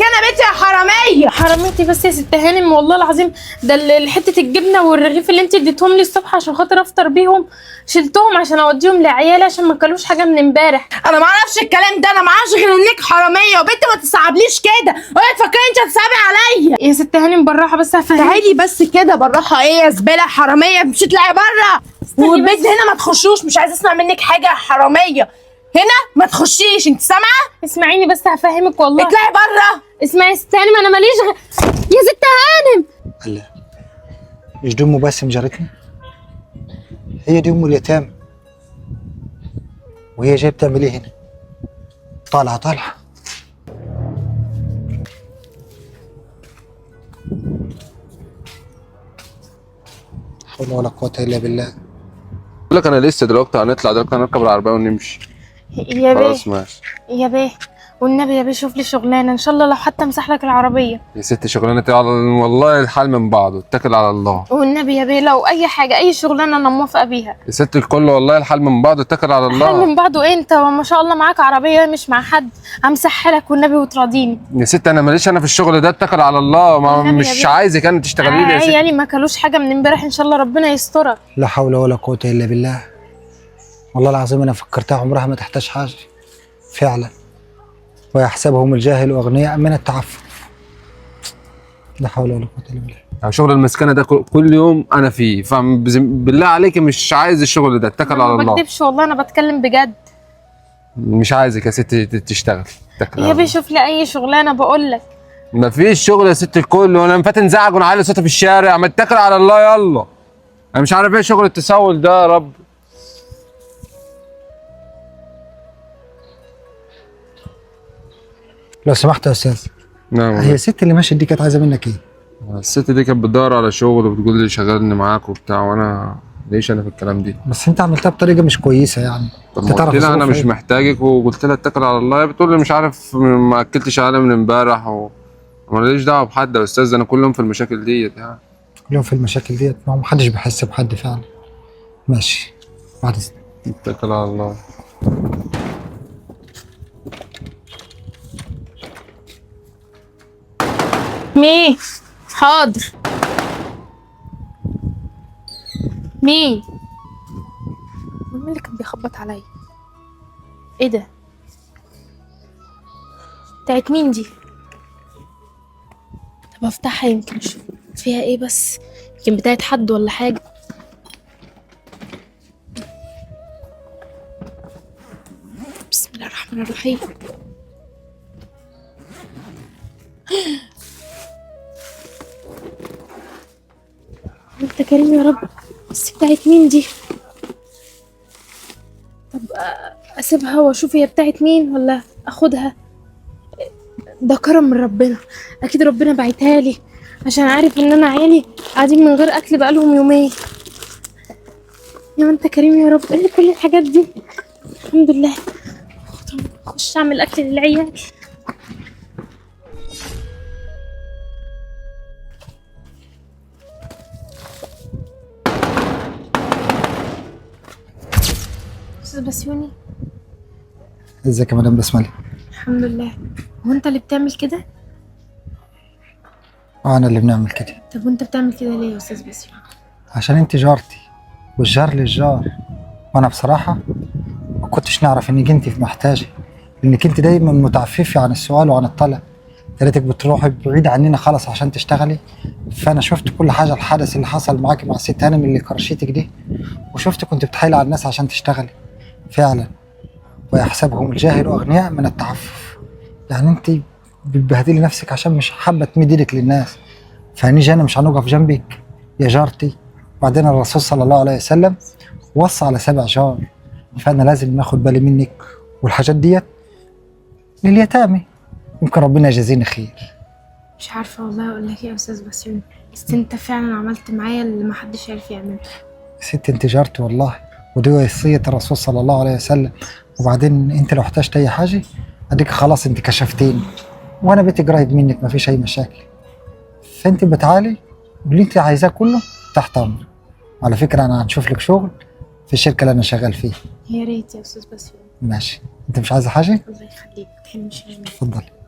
انا بنتي يا حراميه. حرامتي بس يا ست هانم والله العظيم، ده حته الجبنه والرغيف اللي انت اديتهم لي الصبح عشان خاطر افطر بيهم شلتهم عشان اوديهم لعيالي عشان ما كلوش حاجه من امبارح. انا ما اعرفش الكلام ده، انا ما اعرفش غير انك حراميه وبنتي. ما تصعبليش كده، اوعي تفكري انت هتصعبي عليا. يا ست هانم بالراحه بس هفهمك. تعالي بس كده بالراحه. ايه يا زباله حراميه؟ مش تطلعي بره والبيت هنا ما تخشوش. مش عايزه اسمع منك حاجه يا حراميه. هنا ما تخشيش، انت سامعه؟ اسمعيني بس هفهمك والله. اطلعي بره. اسمعي يا ست هانم، انا ماليش يا ست هانم. هلا مش دي ام باسم جارتني؟ هي دي ام اليتامى، وهي جايه بتعمل ايه هنا؟ طالعه حول ولا قوه الا بالله. بقول لك انا لسه دلوقتي هنطلع دلوقتي هنركب العربيه ونمشي. يا بيه خلاص ماشي يا بيه، والنبي يا بيه شوف لي شغلانه ان شاء الله، لو حتى امسح لك العربيه. يا ست شغلانه على والله الحال من بعضه، اتكل على الله. والنبي يا بيه لو اي حاجه اي شغلانه انا موافقه بيها. يا ست الكل والله الحال من بعضه، اتكل على الله. حال من بعضه إيه؟ انت ما شاء الله معاك عربيه مش مع حد، امسحها لك والنبي وتراضيني. يا ست انا ماليش انا في الشغل ده، اتكل على الله. ما والنبي مش يا بيه. عايزك انا تشتغلي لي يا ست. عيالي ما كلوش حاجه من امبارح، ان شاء الله ربنا يسترك. لا حول ولا قوه الا بالله. والله العظيم انا فكرتها عمرها ما تحتاج حاجه فعلا، ويحسبهم الجاهل اغنياء من التعفف. لا حول ولا قوه الا بالله. يعني شغل المسكنه ده كل يوم انا فيه، بالله عليك مش عايز الشغل ده، اتكل على انا ما الله. بكدبش والله، انا بتكلم بجد. مش عايزك يا ست تشتغل، اتكل على يا الله. بيه شوف لي اي شغلانه بقول لك. مفيش شغل يا ست الكل، وانا فات نزعج ونعلي صوتي في الشارع. ما اتكل على الله يلا. انا مش عارف ايه شغل التسول ده يا رب. لو سمحت يا استاذ، نعم. هي الست اللي ماشيه دي كانت عايزه منك ايه؟ الست دي كانت بتدور على شغل وبتقول لي شغلني معاك وبتاع، وانا ليش انا في الكلام دي؟ بس انت عملتها بطريقه مش كويسه يعني. طب انت ما تعرف قلت لها انا الظروف مش ايه؟ محتاجك، وقلت لها اتكل على الله. بتقول لي مش عارف ما اكلتش عليها من امبارح ماليش دعوه بحد يا استاذ، انا كل يوم في المشاكل ديت يعني. اليوم في المشاكل ديت، ما هو محدش بيحس بحد فعلا. ماشي بعد اذنك. اتكل على الله. مين؟ حاضر. مين اللي كان بيخبط عليا؟ ايه ده؟ بتاعت مين دي؟ طب افتحها يمكن اشوف فيها ايه، بس يمكن بتاعت حد ولا حاجه. بسم الله الرحمن الرحيم. انت كريم يا رب. بس بتاعت مين دي؟ طب اسيبها واشوف هي بتاعت مين ولا اخدها؟ ده كرم من ربنا، اكيد ربنا بعتها لي عشان عارف ان انا عيالي قاعدين من غير اكل بقالهم يومين. يا انت كريم يا رب. ايه كل الحاجات دي؟ الحمد لله. اخش اعمل اكل للعيال. استاذ بسيوني. ازيك يا مدام بسملة؟ الحمد لله. هو انت اللي بتعمل كده؟ انا اللي بنعمل كده. طب وانت بتعمل كده ليه يا استاذ بسيوني؟ عشان انت جارتي والجار للجار، وانا بصراحه ما كنتش نعرف انك انت محتاجه، لانك انت دايما متعففه عن السؤال وعن الطلب. يا ريتك بتروحي بعيد عننا خالص عشان تشتغلي. فانا شفت كل حاجه، الحدث اللي حصل معاكي مع الست هانم اللي كرشيتك دي، وشفت كنت بتحايلي على الناس عشان تشتغلي فعلا. ويحسبهم الجاهل اغنياء من التعفف. يعني انت بتبهدلي نفسك عشان مش حابه تمد ايدك للناس، فهنيجي انا مش هنقف جنبك يا جارتي. بعدين الرسول صلى الله عليه وسلم وصى على 7 جار، فانا لازم ناخد بالي منك والحاجات ديت لليتامى. يمكن ربنا يجازيني خير. مش عارفه والله اقول لك ايه يا استاذ بسيوني، بس انت فعلا عملت معايا اللي محدش عارف يعمله. ست انت جارتي والله، ودي وصيه الرسول صلى الله عليه وسلم. وبعدين انت لو احتجت اي حاجه اديك خلاص انت كشفتيني، وانا بيتي قريب منك ما فيش اي مشاكل. فانت بتعالي واللي انت عايزاه كله تحت امرك. على فكره انا هنشوف لك شغل في الشركه اللي انا شغال فيها. يا ريت يا استاذ بسيوني. ماشي، انت مش عايزه حاجه؟ الله يخليك، ما تحرمش مني. اتفضلي.